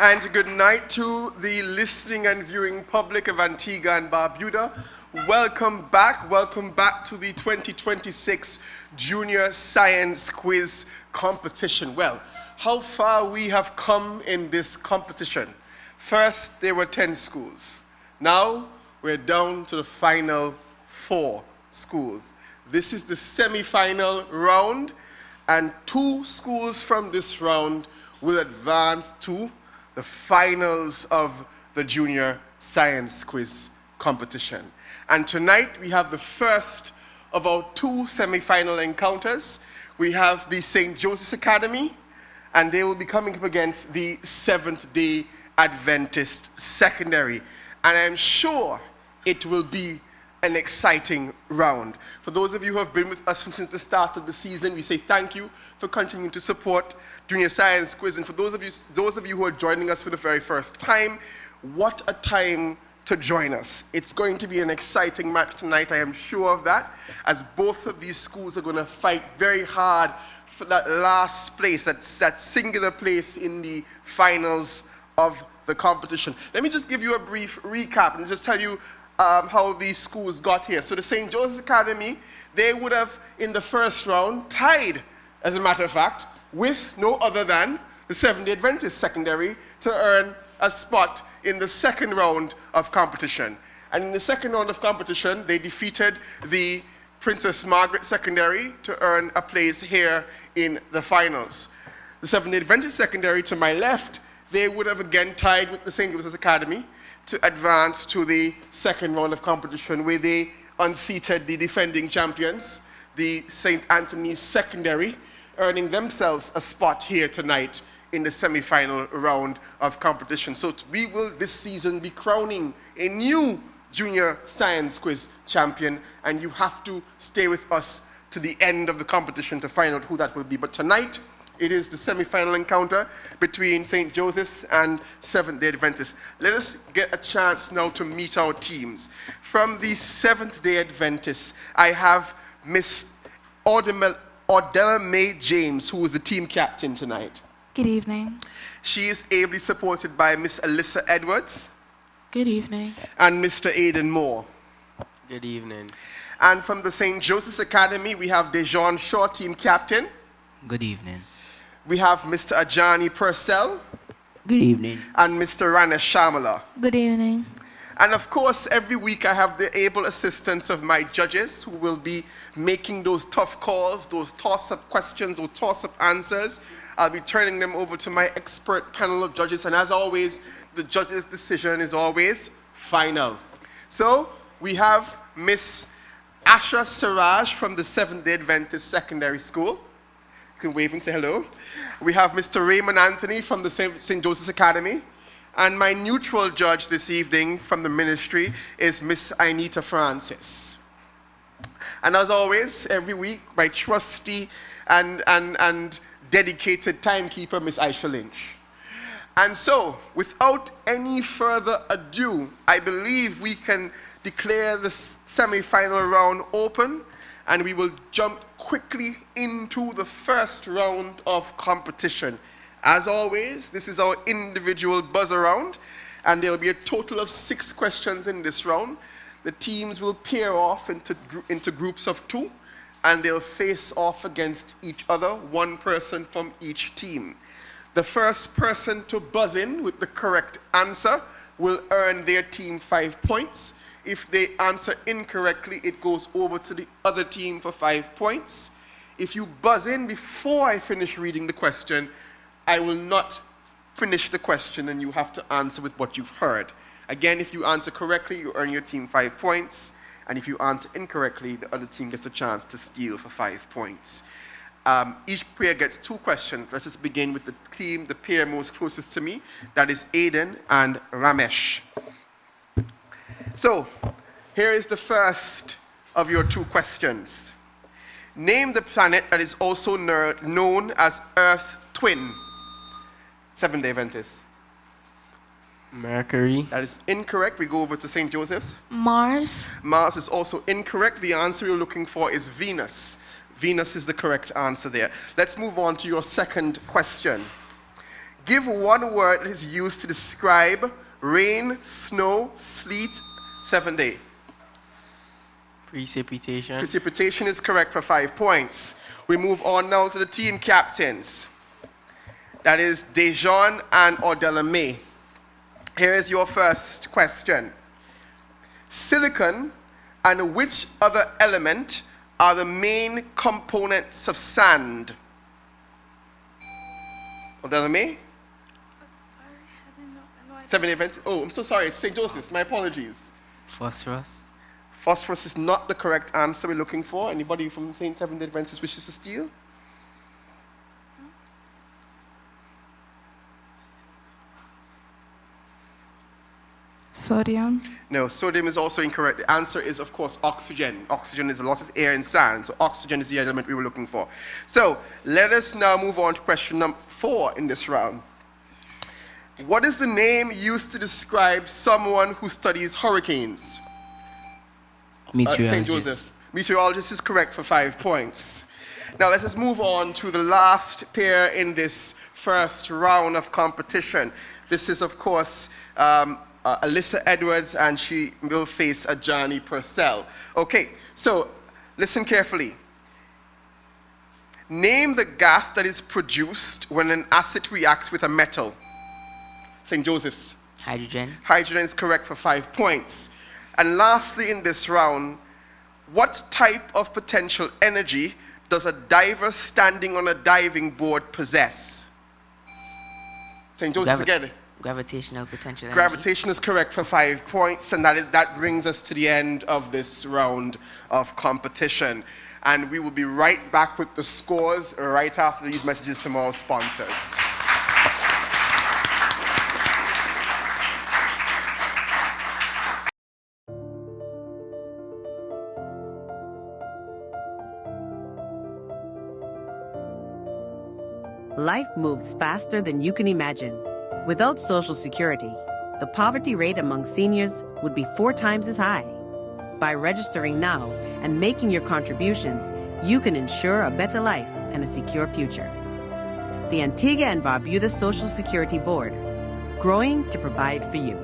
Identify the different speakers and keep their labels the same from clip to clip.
Speaker 1: And good night to the listening and viewing public of Antigua and Barbuda. Welcome back to the 2026 Junior Science Quiz Competition. Well, how far we have come in this competition. First, there were 10 schools. Now, we're down to the final 4 schools. This is the semi-final round, and 2 schools from this round will advance to the finals of the Junior Science Quiz Competition. And tonight we have the first of our 2 semi-final encounters. We have the St. Joseph's Academy, and they will be coming up against the Seventh-day Adventist Secondary. And I'm sure it will be an exciting round. For those of you who have been with us since the start of the season, we say thank you for continuing to support Junior Science Quiz. And for those of you who are joining us for the very first time, what a time to join us. It's going to be an exciting match tonight, I am sure of that, as both of these schools are going to fight very hard for that last place, that singular place in the finals of the competition. Let me just give you a brief recap and just tell you how these schools got here. So the St. Joseph's Academy, they would have, in the first round, tied, as a matter of fact, with no other than the Seventh-day Adventist Secondary to earn a spot in the second round of competition. And in the second round of competition, they defeated the Princess Margaret Secondary to earn a place here in the finals. The Seventh-day Adventist Secondary, to my left, they would have again tied with the St. Joseph's Academy to advance to the second round of competition, where they unseated the defending champions, the St. Anthony's Secondary, earning themselves a spot here tonight in the semi-final round of competition. So we will this season be crowning a new Junior Science Quiz champion, and you have to stay with us to the end of the competition to find out who that will be. But tonight, it is the semi-final encounter between St. Joseph's and Seventh-day Adventist. Let us get a chance now to meet our teams. From the Seventh-day Adventists, I have Miss Ordella May James, who is the team captain tonight.
Speaker 2: Good evening.
Speaker 1: She is ably supported by Miss Alyssa Edwards.
Speaker 2: Good evening.
Speaker 1: And Mr. Aidan Moore.
Speaker 3: Good evening.
Speaker 1: And from the St. Joseph's Academy, we have Dejon Shaw, team captain.
Speaker 4: Good evening.
Speaker 1: We have Mr. Ajani Purcell.
Speaker 4: Good evening.
Speaker 1: And Mr. Ranesh Shamala.
Speaker 2: Good evening.
Speaker 1: And of course, every week I have the able assistance of my judges who will be making those tough calls, those toss-up questions, those toss-up answers. I'll be turning them over to my expert panel of judges. And as always, the judge's decision is always final. So we have Miss Asha Siraj from the Seventh-day Adventist Secondary School. You can wave and say hello. We have Mr. Raymond Anthony from the St. Joseph's Academy. And my neutral judge this evening from the ministry is Miss Anita Francis. And as always, every week, my trusty and dedicated timekeeper, Miss Aisha Lynch. And so, without any further ado, I believe we can declare the semi-final round open, and we will jump quickly into the first round of competition. As always, this is our individual buzzer round, and there will be a total of 6 questions in this round. The teams will pair off into groups of 2, and they'll face off against each other, 1 person from each team. The first person to buzz in with the correct answer will earn their team 5 points. If they answer incorrectly, it goes over to the other team for 5 points. If you buzz in before I finish reading the question, I will not finish the question and you have to answer with what you've heard. Again, if you answer correctly, you earn your team 5 points. And if you answer incorrectly, the other team gets a chance to steal for 5 points. Each pair gets 2 questions. Let us begin with the pair most closest to me. That is Aidan and Ramesh. So, here is the first of your 2 questions. Name the planet that is also known as Earth's twin. Seventh-day Adventist.
Speaker 3: Mercury.
Speaker 1: That is incorrect. We go over to St. Joseph's.
Speaker 2: Mars.
Speaker 1: Mars is also incorrect. The answer you're looking for is Venus. Venus is the correct answer there. Let's move on to your second question. Give one word that is used to describe rain, snow, sleet, 7th day.
Speaker 3: Precipitation.
Speaker 1: Precipitation is correct for 5 points. We move on now to the team captains. That is Dejon and Ordelame. Here is your first question. Silicon and which other element are the main components of sand? Ordelame? 7 Adventist. Oh, I'm so sorry. It's St. Joseph's. My apologies.
Speaker 3: Phosphorus.
Speaker 1: Phosphorus is not the correct answer we're looking for. Anybody from St. Seventh Adventist wishes to steal?
Speaker 2: Sodium.
Speaker 1: No, sodium is also incorrect. The answer is, of course, oxygen. Oxygen is a lot of air in sand, so oxygen is the element we were looking for. So let us now move on to question number 4 in this round. What is the name used to describe someone who studies hurricanes?
Speaker 4: Meteorologist.
Speaker 1: St. Joseph's. Meteorologist is correct for 5 points. Now let us move on to the last pair in this first round of competition. This is, of course, Alyssa Edwards, and she will face Ajani Purcell. Okay, so listen carefully. Name the gas that is produced when an acid reacts with a metal. St. Joseph's.
Speaker 4: Hydrogen.
Speaker 1: Hydrogen is correct for 5 points. And lastly in this round, what type of potential energy does a diver standing on a diving board possess? St. Joseph's again.
Speaker 4: Gravitational potential energy.
Speaker 1: Gravitation is correct for 5 points, and that brings us to the end of this round of competition. And we will be right back with the scores right after these messages from our sponsors.
Speaker 5: Life moves faster than you can imagine. Without Social Security, the poverty rate among seniors would be 4 times as high. By registering now and making your contributions, you can ensure a better life and a secure future. The Antigua and Barbuda Social Security Board, growing to provide for you.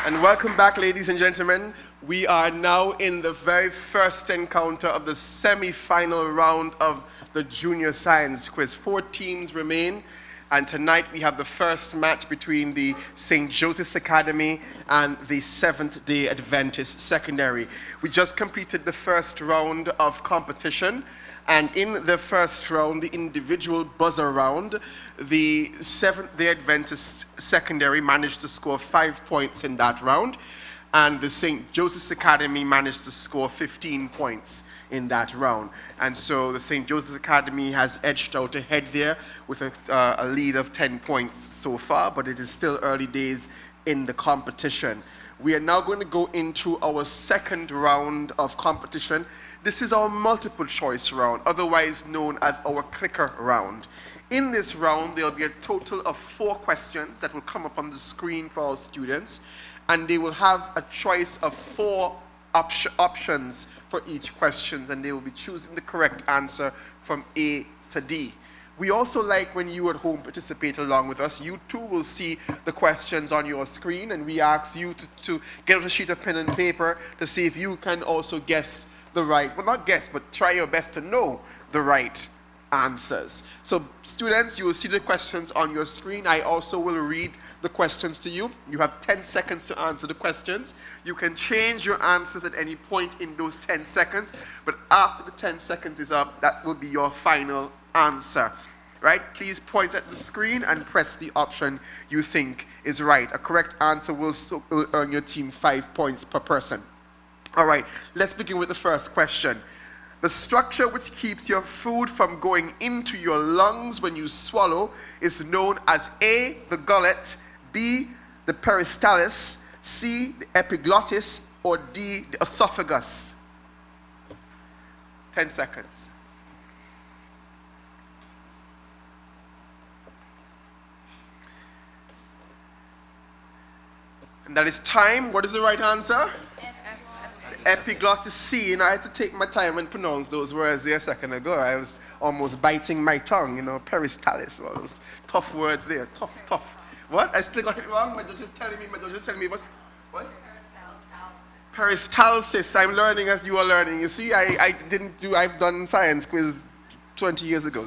Speaker 1: And welcome back, ladies and gentlemen. We are now in the very first encounter of the semi-final round of the Junior Science Quiz. 4 teams remain, and tonight we have the first match between the St. Joseph's Academy and the Seventh-day Adventist Secondary. We just completed the first round of competition, and in the first round, the individual buzzer round, the Seventh-day Adventist Secondary managed to score 5 points in that round, and the St. Joseph's Academy managed to score 15 points in that round. And so the St. Joseph's Academy has edged out ahead there with a lead of 10 points so far, but it is still early days in the competition. We are now going to go into our second round of competition. This is our multiple choice round, otherwise known as our clicker round. In this round, there will be a total of 4 questions that will come up on the screen for our students, and they will have a choice of 4 options for each question, and they will be choosing the correct answer from A to D. We also like when you at home participate along with us. You too will see the questions on your screen, and we ask you to get out a sheet of pen and paper to see if you can also guess the right, well, not guess, but try your best to know the right answers. So students, you will see the questions on your screen. I also will read the questions to you. You have 10 seconds to answer the questions. You can change your answers at any point in those 10 seconds, but after the 10 seconds is up, that will be your final answer. Right? Please point at the screen and press the option you think is right. A correct answer will earn your team 5 points per person. All right, let's begin with the first question. The structure which keeps your food from going into your lungs when you swallow is known as A, the gullet, B, the peristalsis, C, the epiglottis, or D, the esophagus. 10 seconds. And that is time. What is the right answer? Epiglottis C, and I had to take my time and pronounce those words there a second ago. I was almost biting my tongue, peristalsis. Well, those tough words there, tough. What? I still got it wrong? My judge is telling me what? Peristalsis. I'm learning as you are learning. You see, I've done science quiz 20 years ago.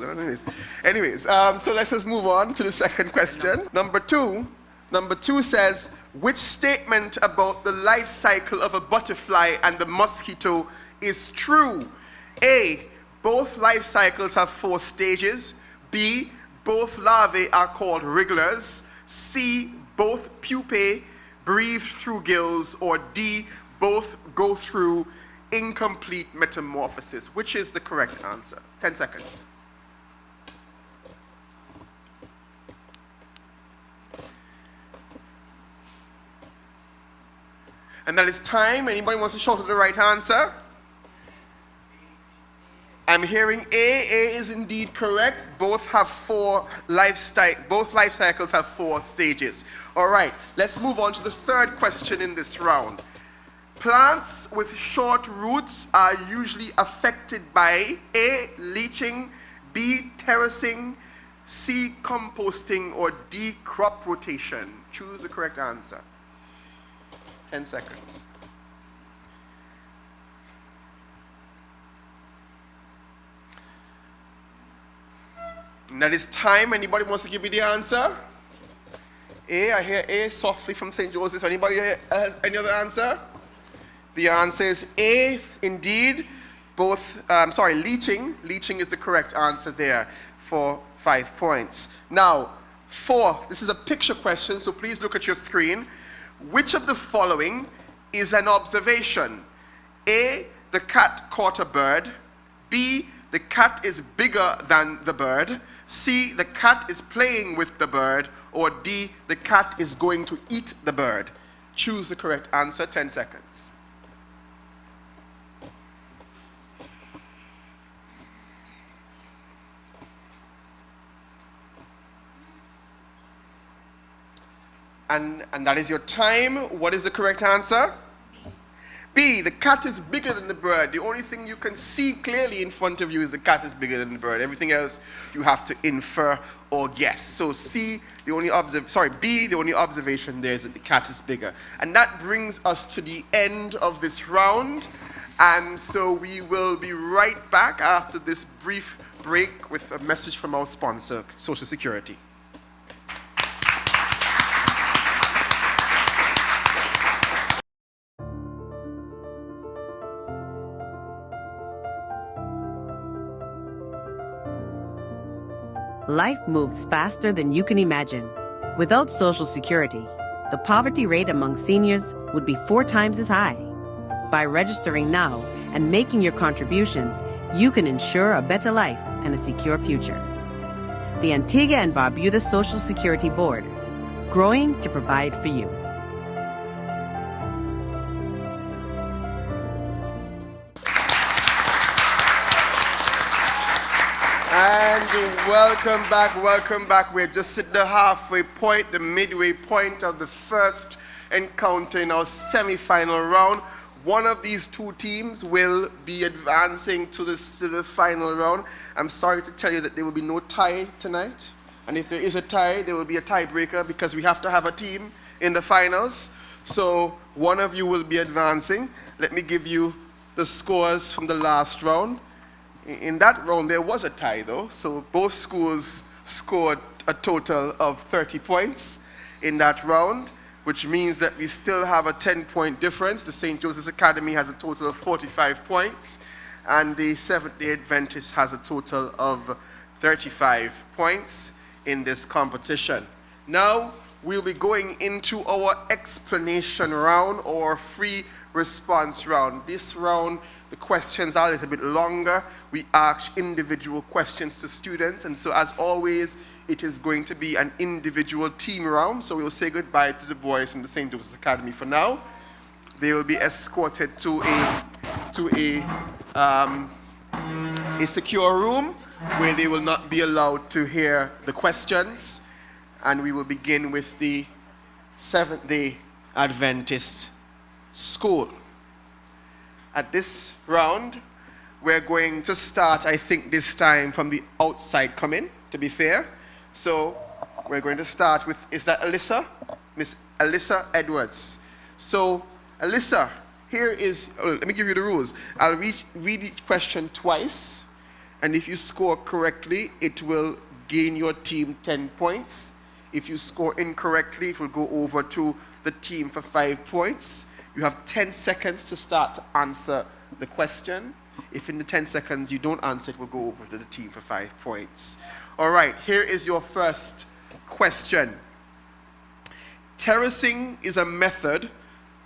Speaker 1: Anyways, so let's just move on to the second question. Number two says, which statement about the life cycle of a butterfly and the mosquito is true? A, both life cycles have 4 stages. B, both larvae are called wrigglers. C, both pupae breathe through gills. Or D, both go through incomplete metamorphosis. Which is the correct answer? 10 seconds. And that is time. Anybody wants to shout at the right answer? I'm hearing A. A is indeed correct. Both have 4 both life cycles have 4 stages. All right, let's move on to the third question in this round. Plants with short roots are usually affected by A, leaching, B, terracing, C, composting, or D, crop rotation. Choose the correct answer. 10 seconds. And that is time. Anybody wants to give me the answer? A, I hear A softly from St. Joseph. Anybody has any other answer? The answer is A, indeed. Leaching. Leaching is the correct answer there for 5 points. Now, 4. This is a picture question, so please look at your screen. Which of the following is an observation? A, the cat caught a bird. B, the cat is bigger than the bird. C, the cat is playing with the bird. Or D, the cat is going to eat the bird. Choose the correct answer. 10 seconds. And that is your time. What is the correct answer? B, the cat is bigger than the bird. The only thing you can see clearly in front of you is the cat is bigger than the bird. Everything else you have to infer or guess. So B, the only observation there is that the cat is bigger. And that brings us to the end of this round. And so we will be right back after this brief break with a message from our sponsor, Social Security.
Speaker 5: Life moves faster than you can imagine. Without Social Security, the poverty rate among seniors would be 4 times as high. By registering now and making your contributions, you can ensure a better life and a secure future. The Antigua and Barbuda Social Security Board, growing to provide for you.
Speaker 1: And welcome back. We're just at the halfway point, the midway point of the first encounter in our semi-final round. One of these 2 teams will be advancing to the final round. I'm sorry to tell you that there will be no tie tonight. And if there is a tie, there will be a tiebreaker because we have to have a team in the finals. So one of you will be advancing. Let me give you the scores from the last round. In that round, there was a tie, though. So both schools scored a total of 30 points in that round, which means that we still have a 10-point difference. The St. Joseph's Academy has a total of 45 points, and the Seventh-day Adventist has a total of 35 points in this competition. Now, we'll be going into our explanation round or free response round. This round, the questions are a little bit longer. We ask individual questions to students, and so as always, it is going to be an individual team round. So we'll say goodbye to the boys from the St. Joseph's Academy for now. They will be escorted to a secure room where they will not be allowed to hear the questions, and we will begin with the Seventh-day Adventist School. At this round, we're going to start, I think, this time from the outside coming, to be fair. So we're going to start with, is that Alyssa? Miss Alyssa Edwards. So, Alyssa, here is, let me give you the rules. I'll read each question twice, and if you score correctly, it will gain your team 10 points. If you score incorrectly, it will go over to the team for 5 points. You have 10 seconds to start to answer the question. If in the 10 seconds you don't answer, it will go over to the team for 5 points. All right, here is your first question. Terracing is a method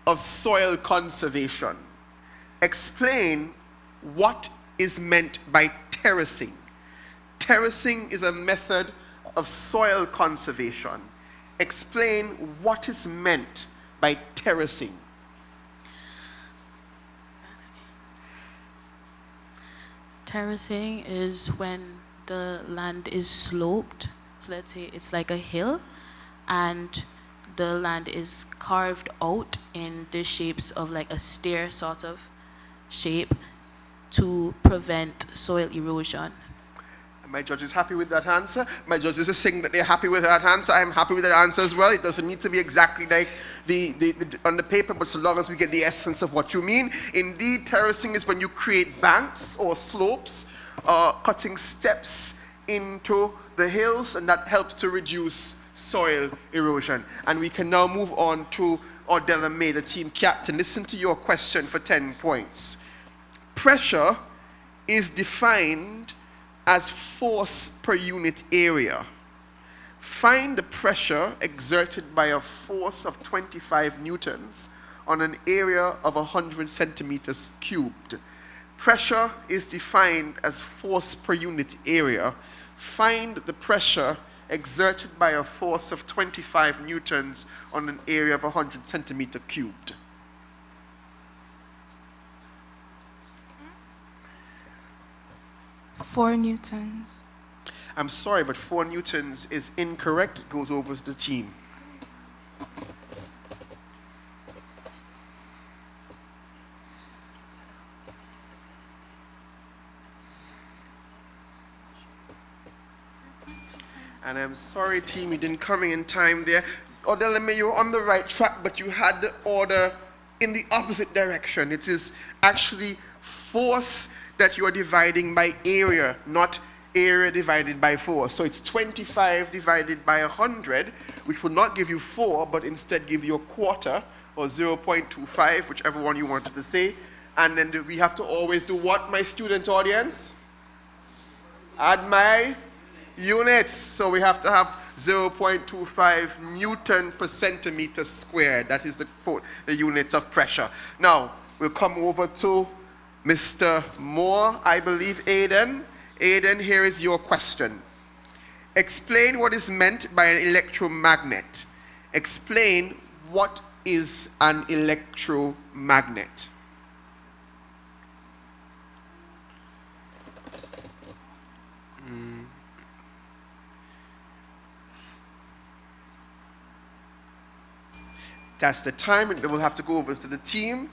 Speaker 1: of soil conservation. Explain what is meant by terracing. Terracing is a method of soil conservation. Explain what is meant by terracing.
Speaker 2: Terracing is when the land is sloped. So let's say it's like a hill, and the land is carved out in the shapes of like a stair sort of shape to prevent soil erosion.
Speaker 1: My judge is happy with that answer. My judges are saying that they're happy with that answer. I'm happy with that answer as well. It doesn't need to be exactly like the on the paper, but so long as we get the essence of what you mean. Indeed, terracing is when you create banks or slopes, cutting steps into the hills, and that helps to reduce soil erosion. And we can now move on to Ordella May, the team captain. Listen to your question for 10 points. Pressure is defined as force per unit area. Find the pressure exerted by a force of 25 newtons on an area of 100 centimeters cubed. Pressure is defined as force per unit area. Find the pressure exerted by a force of 25 newtons on an area of 100 centimeter cubed.
Speaker 2: Four newtons.
Speaker 1: I'm sorry, but 4 newtons is incorrect. It goes over to the team. And I'm sorry, team, you didn't come in time there. Ordella May, you're on the right track, but you had the order in the opposite direction. It is actually force that you are dividing by area, not area divided by 4. So it's 25 divided by 100, which will not give you 4, but instead give you a quarter, or 0.25, whichever one you wanted to say. And then we have to always do what, my student audience? Add my units. So we have to have 0.25 Newton per centimeter squared. That is the unit of pressure. Now, we'll come over to Mr. Moore, I believe, Aiden. Aiden, here is your question. Explain what is meant by an electromagnet. Explain what is an electromagnet. That's the time, and we'll have to go over to the team.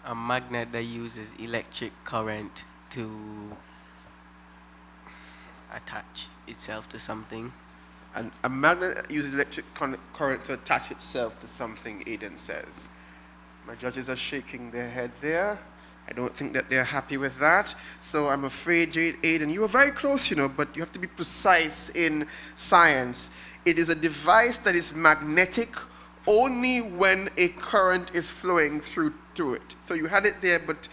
Speaker 3: A magnet that uses electric current to attach itself to something.
Speaker 1: And a magnet that uses electric current to attach itself to something, Aiden says. My judges are shaking their head there. I don't think that they're happy with that. So I'm afraid, Aiden, you were very close, but you have to be precise in science. It is a device that is magnetic only when a current is flowing through to it. So you had it there, but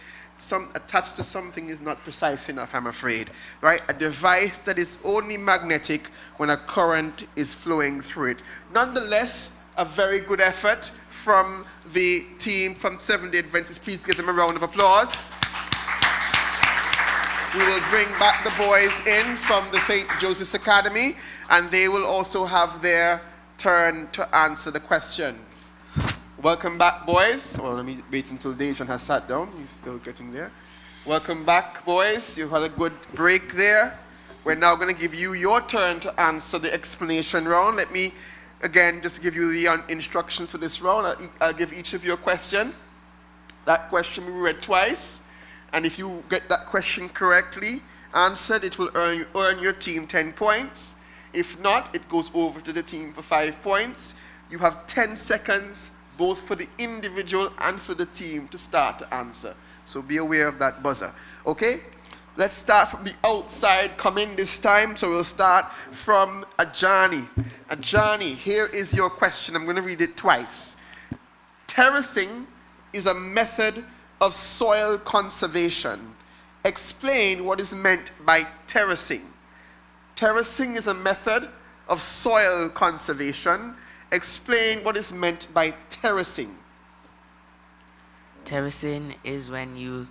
Speaker 1: attached to something is not precise enough, I'm afraid. Right? A device that is only magnetic when a current is flowing through it. Nonetheless, a very good effort from the team from Seventh-day Adventist. Please give them a round of applause. We will bring back the boys in from the St. Joseph's Academy, and they will also have their turn to answer the questions. Welcome back, boys. Well, let me wait until Dejan has sat down. He's still getting there. Welcome back, boys. You had a good break there. We're now going to give you your turn to answer the explanation round. Let me, again, just give you the instructions for this round. I'll give each of you a question. That question will be read twice. And if you get that question correctly answered, it will earn your team 10 points. If not, it goes over to the team for 5 points. You have 10 seconds, both for the individual and for the team, to start to answer. So be aware of that buzzer. Okay? Let's start from the outside. Come in this time. So we'll start from Ajani. Ajani, here is your question. I'm going to read it twice. Terracing is a method of soil conservation. Explain what is meant by terracing. Terracing is a method of soil conservation. Explain what is meant by terracing.
Speaker 4: Terracing is when you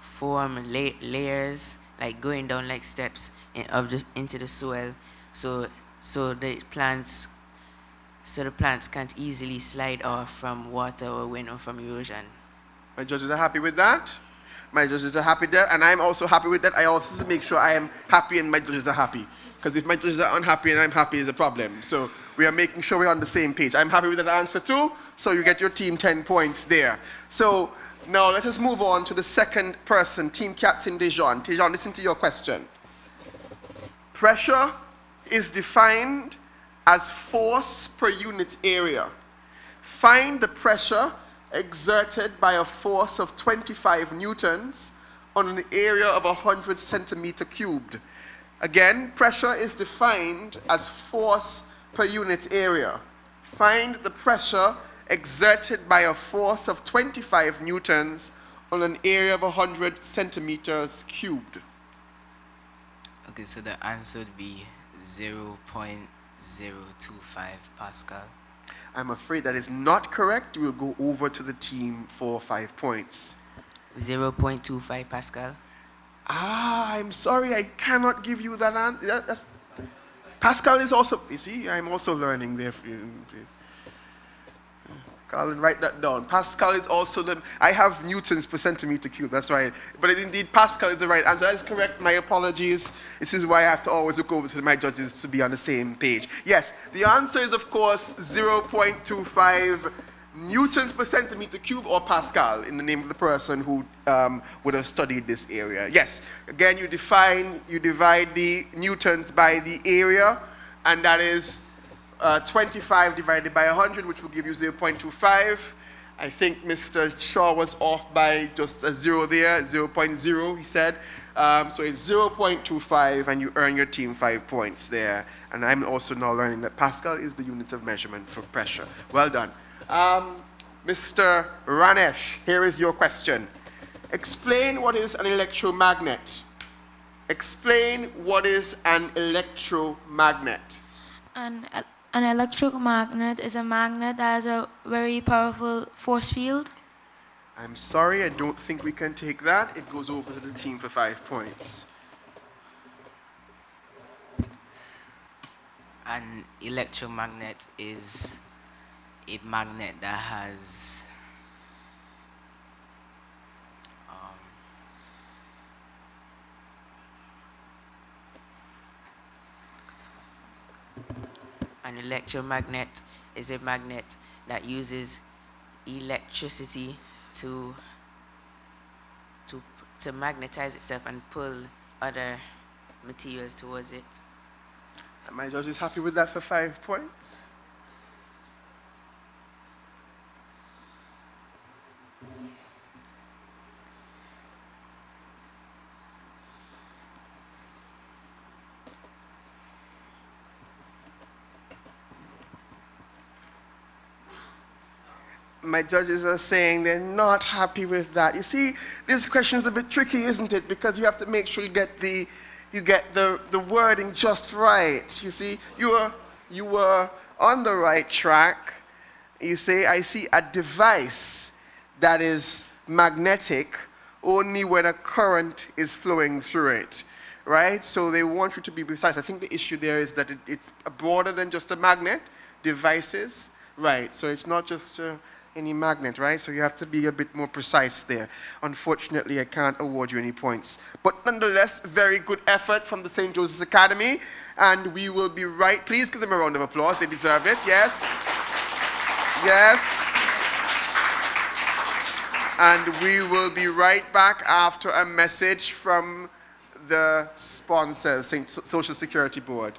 Speaker 4: form layers, like going down like steps into the soil, so the plants can't easily slide off from water or wind or from erosion.
Speaker 1: My judges are happy with that. My judges are happy there, and I'm also happy with that. I also make sure I am happy and my judges are happy. Because if my judges are unhappy and I'm happy, is a problem. So we are making sure we're on the same page. I'm happy with that answer too, so you get your team 10 points there. So now let us move on to the second person, Team Captain Dejan. Dejan, listen to your question. Pressure is defined as force per unit area. Find the pressure exerted by a force of 25 newtons on an area of 100 centimeter cubed. Again, pressure is defined as force per unit area. Find the pressure exerted by a force of 25 newtons on an area of 100 centimeters cubed.
Speaker 3: Okay, so the answer would be 0.025 Pascal.
Speaker 1: I'm afraid that is not correct. We'll go over to the team for 5 points.
Speaker 4: 0.25 Pascal.
Speaker 1: I'm sorry, I cannot give you that answer. Pascal is also, you see, I'm also learning there. Colin, write that down. Pascal is also I have newtons per centimeter cube, that's right. But indeed, Pascal is the right answer. That is correct, my apologies. This is why I have to always look over to my judges to be on the same page. Yes, the answer is, of course, 0.25 newtons per centimeter cube, or Pascal, in the name of the person who would have studied this area. Yes, again, you divide the newtons by the area, and that is 25 divided by 100, which will give you 0.25. I think Mr. Shaw was off by just a zero there, 0.0, he said. So it's 0.25, and you earn your team 5 points there. And I'm also now learning that Pascal is the unit of measurement for pressure. Well done. Mr. Ranesh, here is your question. Explain what is an electromagnet. Explain what is an electromagnet.
Speaker 6: An electromagnet is a magnet that has a very powerful force field.
Speaker 1: I'm sorry, I don't think we can take that. It goes over to the team for 5 points.
Speaker 3: An electromagnet is a magnet that has
Speaker 4: An electromagnet is a magnet that uses electricity to magnetize itself and pull other materials towards it.
Speaker 1: And my judge is happy with that for 5 points. My judges are saying they're not happy with that. You see, this question is a bit tricky, isn't it? Because you have to make sure you get the wording just right. You see, you were on the right track. You say, I see a device that is magnetic only when a current is flowing through it, right? So they want you to be precise. I think the issue there is that it's broader than just a magnet, devices, right? So it's not just any magnet, right? So you have to be a bit more precise there. Unfortunately, I can't award you any points. But nonetheless, very good effort from the St. Joseph's Academy. And we will be right. Please give them a round of applause. They deserve it. Yes. Yes. And we will be right back after a message from the sponsors, Social Security Board.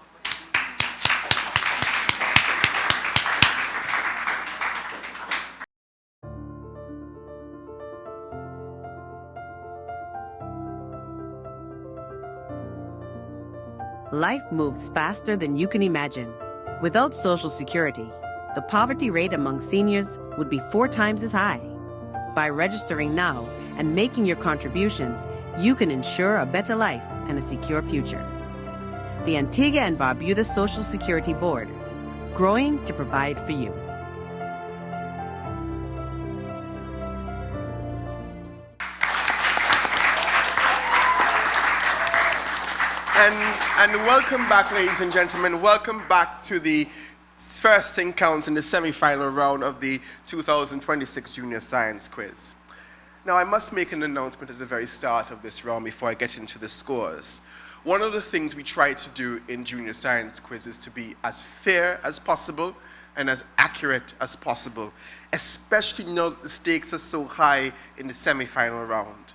Speaker 5: Life moves faster than you can imagine. Without Social Security, the poverty rate among seniors would be 4 times as high. By registering now and making your contributions, you can ensure a better life and a secure future. The Antigua and Barbuda Social Security Board, growing to provide for you.
Speaker 1: And welcome back, ladies and gentlemen. Welcome back to the first encounter in the semi-final round of the 2026 Junior Science Quiz. Now, I must make an announcement at the very start of this round before I get into the scores. One of the things we try to do in Junior Science Quiz is to be as fair as possible and as accurate as possible, especially now that the stakes are so high in the semi-final round.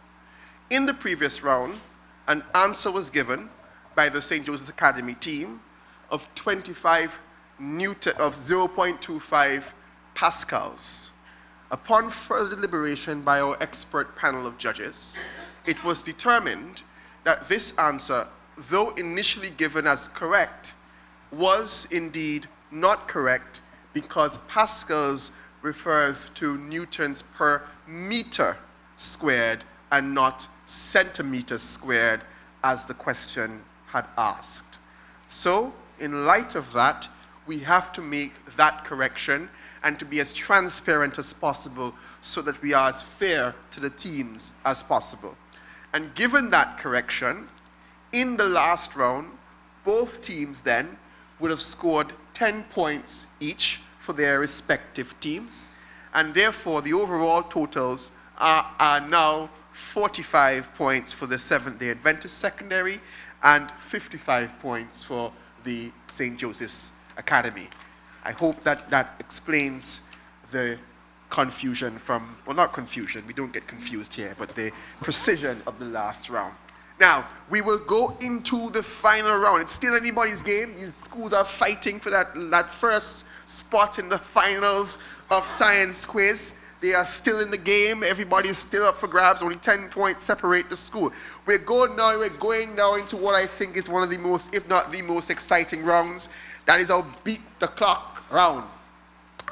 Speaker 1: In the previous round, an answer was given by the St. Joseph's Academy team of 0.25 pascals. Upon further deliberation by our expert panel of judges, it was determined that this answer, though initially given as correct, was indeed not correct because pascals refers to newtons per meter squared and not centimeters squared as the question had asked. So, in light of that, we have to make that correction and to be as transparent as possible so that we are as fair to the teams as possible. And given that correction, in the last round, both teams then would have scored 10 points each for their respective teams, and therefore the overall totals are now 45 points for the Seventh-day Adventist secondary and 55 points for the St. Joseph's Academy. I hope that explains the confusion from, well, not confusion, we don't get confused here, but the precision of the last round. Now, we will go into the final round. It's still anybody's game. These schools are fighting for that first spot in the finals of Science Quiz. They are still in the game. Everybody is still up for grabs. Only 10 points separate the school. We're going now into what I think is one of the most, if not the most exciting rounds. That is our beat the clock round.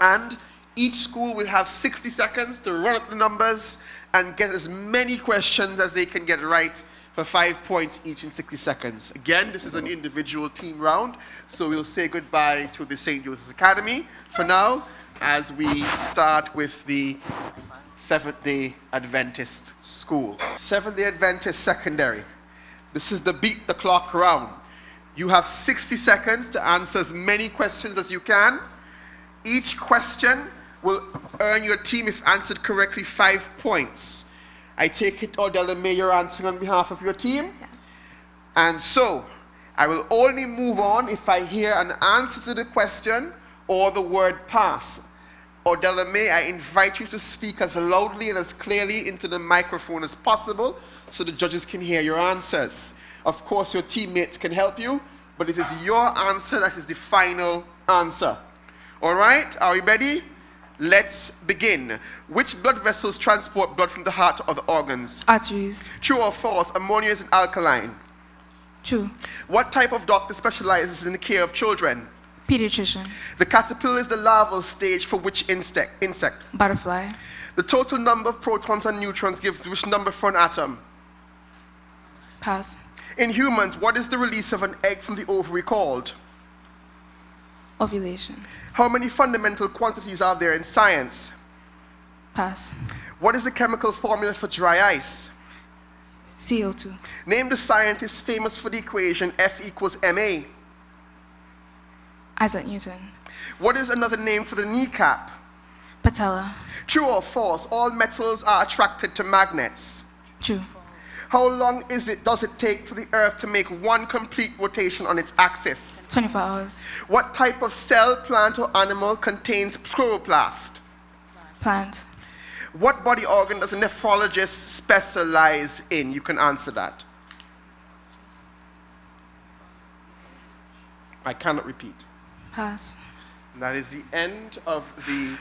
Speaker 1: And each school will have 60 seconds to run up the numbers and get as many questions as they can get right for 5 points each in 60 seconds. Again, this is an individual team round, so we'll say goodbye to the St. Joseph's Academy for now as we start with the Seventh-day Adventist school. Seventh-day Adventist secondary. This is the beat the clock round. You have 60 seconds to answer as many questions as you can. Each question will earn your team, if answered correctly, 5 points. I take it, Ordella May, you're answering on behalf of your team?
Speaker 6: Yeah.
Speaker 1: And so, I will only move on if I hear an answer to the question or the word pass. Ordella May, I invite you to speak as loudly and as clearly into the microphone as possible so the judges can hear your answers. Of course, your teammates can help you, but it is your answer that is the final answer. All right, are we ready? Let's begin. Which blood vessels transport blood from the heart to other organs?
Speaker 6: Arteries.
Speaker 1: True or false? Ammonia is an alkaline.
Speaker 6: True.
Speaker 1: What type of doctor specializes in the care of children?
Speaker 6: Pediatrician.
Speaker 1: The caterpillar is the larval stage for which insect?
Speaker 6: Butterfly.
Speaker 1: The total number of protons and neutrons gives which number for an atom?
Speaker 6: Pass.
Speaker 1: In humans, what is the release of an egg from the ovary called?
Speaker 6: Ovulation.
Speaker 1: How many fundamental quantities are there in science?
Speaker 6: Pass.
Speaker 1: What is the chemical formula for dry ice?
Speaker 6: CO2.
Speaker 1: Name the scientist famous for the equation F equals ma.
Speaker 6: Isaac Newton.
Speaker 1: What is another name for the kneecap?
Speaker 6: Patella.
Speaker 1: True or false? All metals are attracted to magnets.
Speaker 6: True.
Speaker 1: How long does it take for the Earth to make one complete rotation on its axis?
Speaker 6: 24 hours.
Speaker 1: What type of cell, plant, or animal contains chloroplast?
Speaker 6: Plant.
Speaker 1: What body organ does a nephrologist specialize in? You can answer that. I cannot repeat.
Speaker 6: Pass.
Speaker 1: And that is the end of the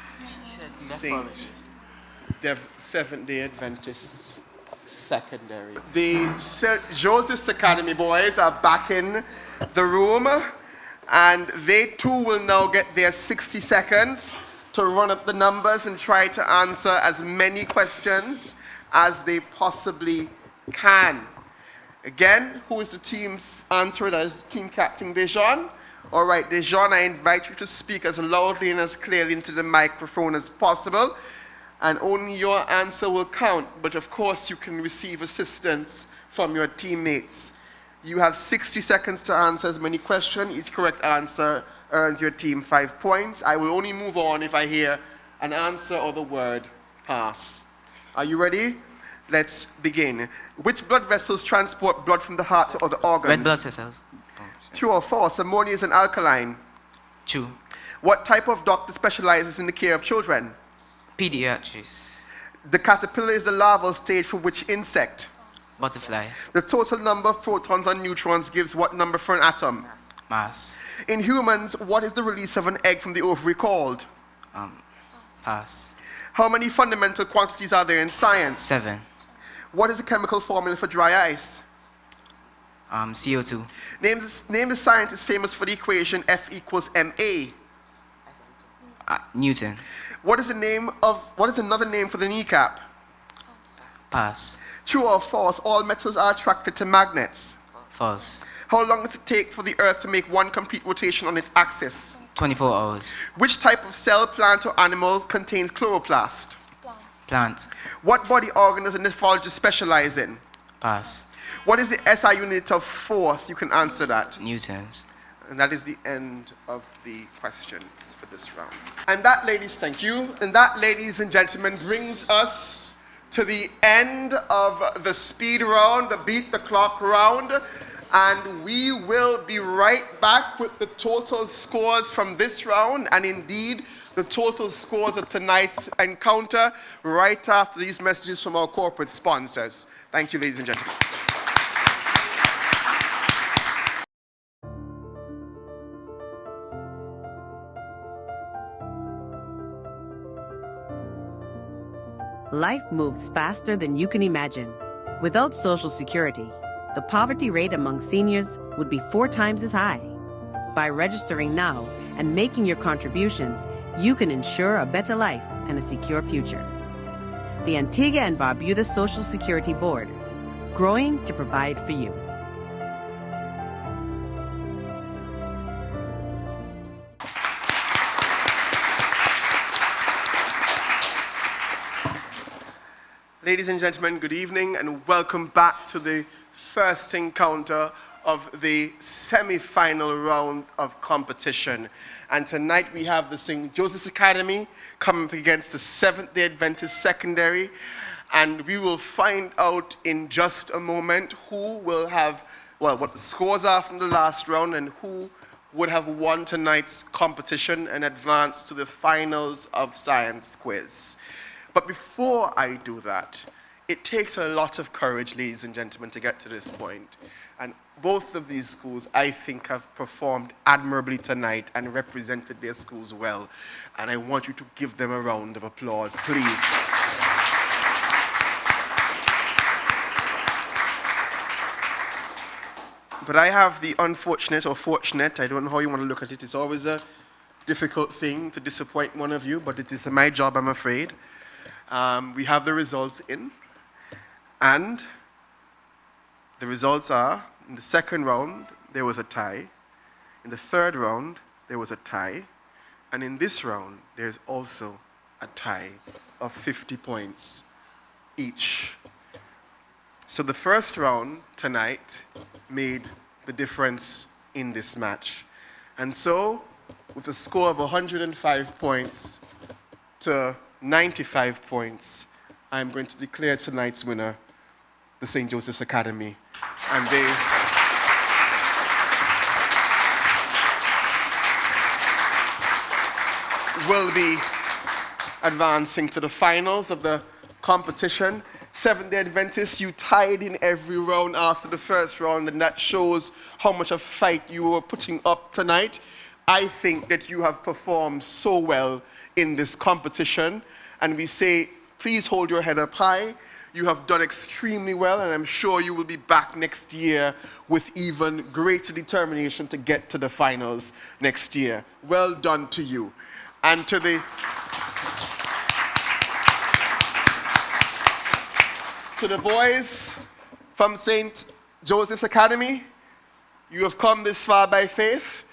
Speaker 1: Seventh-day Adventist secondary. The St. Joseph's Academy boys are back in the room, and they too will now get their 60 seconds to run up the numbers and try to answer as many questions as they possibly can. Again, who is the team's answerer? That is team captain Dejan. All right, Dejan, I invite you to speak as loudly and as clearly into the microphone as possible, and only your answer will count, but of course you can receive assistance from your teammates. You have 60 seconds to answer as many questions. Each correct answer earns your team 5 points. I will only move on if I hear an answer or the word pass. Are you ready? Let's begin. Which blood vessels transport blood from the heart to other organs?
Speaker 3: Red blood cells.
Speaker 1: True or false? Ammonia is an alkaline.
Speaker 3: True.
Speaker 1: What type of doctor specializes in the care of children?
Speaker 3: Pediatrics.
Speaker 1: The caterpillar is the larval stage for which insect?
Speaker 3: Butterfly.
Speaker 1: The total number of protons and neutrons gives what number for an atom?
Speaker 3: Mass.
Speaker 1: In humans, what is the release of an egg from the ovary called?
Speaker 3: Pass.
Speaker 1: How many fundamental quantities are there in science?
Speaker 3: 7.
Speaker 1: What is the chemical formula for dry ice?
Speaker 3: CO2.
Speaker 1: Name the scientist famous for the equation F equals ma.
Speaker 3: Newton.
Speaker 1: What is another name for the kneecap?
Speaker 3: Pass.
Speaker 1: True or false? All metals are attracted to magnets.
Speaker 3: False.
Speaker 1: How long does it take for the Earth to make one complete rotation on its axis?
Speaker 3: 24 hours.
Speaker 1: Which type of cell, plant, or animal contains chloroplast?
Speaker 3: Plant.
Speaker 1: What body organ does a nephrologist specialize in?
Speaker 3: Pass.
Speaker 1: What is the SI unit of force? You can answer that.
Speaker 3: Newtons.
Speaker 1: And that is the end of the questions for this round. And that, ladies, thank you. And that, ladies and gentlemen, brings us to the end of the speed round, the beat the clock round. And we will be right back with the total scores from this round, and indeed the total scores of tonight's encounter, right after these messages from our corporate sponsors. Thank you, ladies and gentlemen.
Speaker 5: Life moves faster than you can imagine. Without Social Security, the poverty rate among seniors would be 4 times as high. By registering now and making your contributions, you can ensure a better life and a secure future. The Antigua and Barbuda Social Security Board, growing to provide for you.
Speaker 1: Ladies and gentlemen, good evening and welcome back to the first encounter of the semi-final round of competition. And tonight we have the St. Joseph's Academy coming up against the Seventh-day Adventist Secondary. And we will find out in just a moment who will have, well, what the scores are from the last round and who would have won tonight's competition and advance to the finals of Science Quiz. But before I do that, it takes a lot of courage, ladies and gentlemen, to get to this point. And both of these schools, I think, have performed admirably tonight and represented their schools well. And I want you to give them a round of applause, please. But I have the unfortunate or fortunate, I don't know how you want to look at it, it's always a difficult thing to disappoint one of you, but it is my job, I'm afraid. We have the results in, and the results are, in the second round, there was a tie. In the third round, there was a tie. And in this round, there's also a tie of 50 points each. So the first round tonight made the difference in this match. And so, with a score of 105 points to 95 points, I'm going to declare tonight's winner the St. Joseph's Academy. And they will be advancing to the finals of the competition. Seventh-day Adventists, you tied in every round after the first round, and that shows how much a fight you were putting up tonight. I think that you have performed so well in this competition, and we say, please hold your head up high. You have done extremely well, and I'm sure you will be back next year with even greater determination to get to the finals next year. Well done to you. And to the boys from St. Joseph's Academy, you have come this far by faith,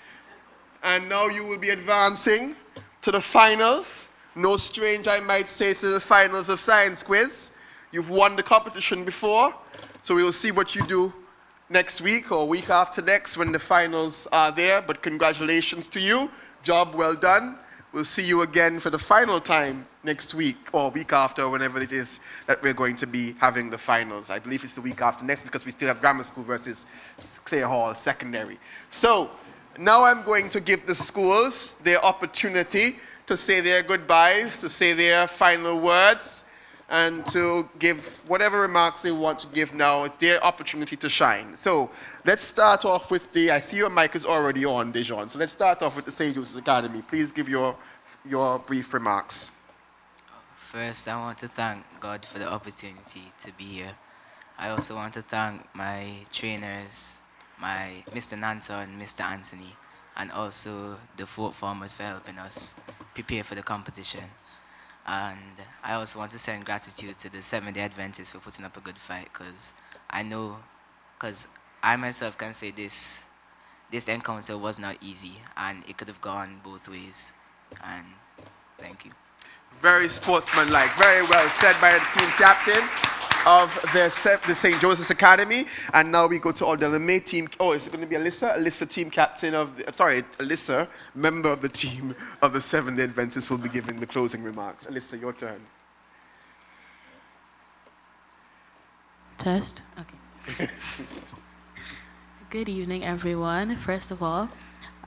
Speaker 1: and now you will be advancing to the finals. No stranger, I might say, to the finals of Science Quiz. You've won the competition before, so we will see what you do next week or week after next when the finals are there. But congratulations to you. Job well done. We'll see you again for the final time next week or week after, whenever it is that we're going to be having the finals. I believe it's the week after next because we still have grammar school versus Clare Hall Secondary. So now I'm going to give the schools their opportunity to say their goodbyes, to say their final words, and to give whatever remarks they want to give now. It's their opportunity to shine. So let's start off with I see your mic is already on, Dejon. So let's start off with the St. Joseph's Academy. Please give your brief remarks.
Speaker 3: First, I want to thank God for the opportunity to be here. I also want to thank my trainers, my Mr. Nansa and Mr. Anthony, and also the folk farmers for helping us prepare for the competition. And I also want to send gratitude to the Seventh-day Adventists for putting up a good fight, because I myself can say this encounter was not easy, and it could have gone both ways. And thank you.
Speaker 1: Very sportsmanlike, very well said by the team captain of the St. Joseph's Academy. And now we go to all the May team. Oh, is it going to be Alyssa? Alyssa, team captain of Alyssa, member of the team of the Seventh-day Adventists, will be giving the closing remarks. Alyssa, your turn.
Speaker 2: Test? Okay. Good evening, everyone. First of all,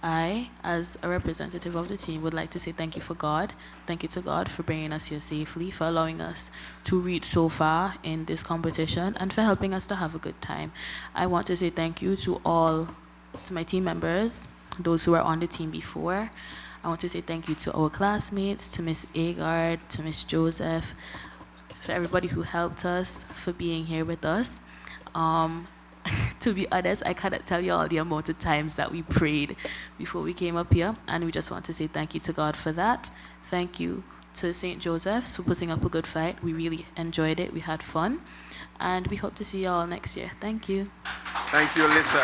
Speaker 2: I, as a representative of the team, would like to say thank you for God. Thank you to God for bringing us here safely, for allowing us to reach so far in this competition, and for helping us to have a good time. I want to say thank you to my team members, those who were on the team before. I want to say thank you to our classmates, to Miss Agard, to Miss Joseph, for everybody who helped us, for being here with us. To be honest, I cannot tell you all the amount of times that we prayed before we came up here, and we just want to say thank you to God for that. Thank you to St. Joseph's for putting up a good fight. We really enjoyed it. We had fun, and we hope to see you all next year. Thank you.
Speaker 1: Thank you, Alyssa.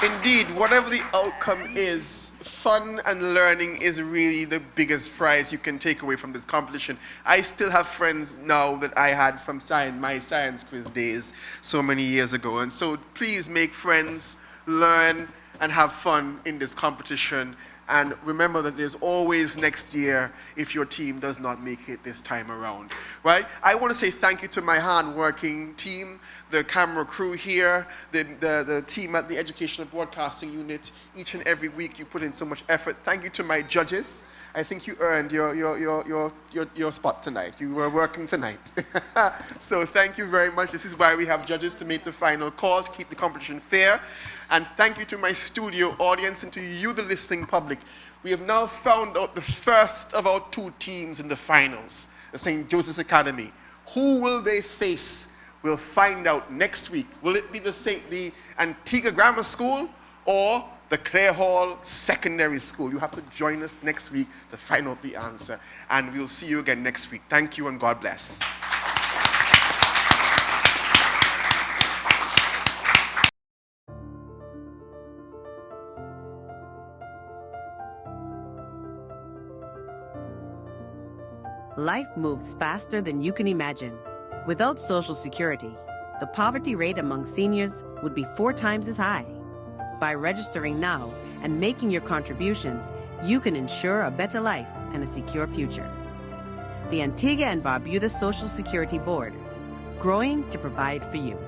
Speaker 1: Indeed, whatever the outcome is, fun and learning is really the biggest prize you can take away from this competition. I still have friends now that I had from my science quiz days so many years ago. And so please make friends, learn, and have fun in this competition. And remember that there's always next year if your team does not make it this time around, right? I want to say thank you to my hard-working team, the camera crew here, the team at the Educational Broadcasting Unit. Each and every week you put in so much effort. Thank you to my judges. I think you earned your spot tonight. You were working tonight. So thank you very much. This is why we have judges, to make the final call, to keep the competition fair. And thank you to my studio audience and to you, the listening public. We have now found out the first of our two teams in the finals, the St. Joseph's Academy. Who will they face? We'll find out next week. Will it be the Antigua Grammar School or the Clare Hall Secondary School? You have to join us next week to find out the answer. And we'll see you again next week. Thank you and God bless.
Speaker 5: Life moves faster than you can imagine. Without Social Security, the poverty rate among seniors would be 4 times as high. By registering now and making your contributions, you can ensure a better life and a secure future. The Antigua and Barbuda Social Security Board, growing to provide for you.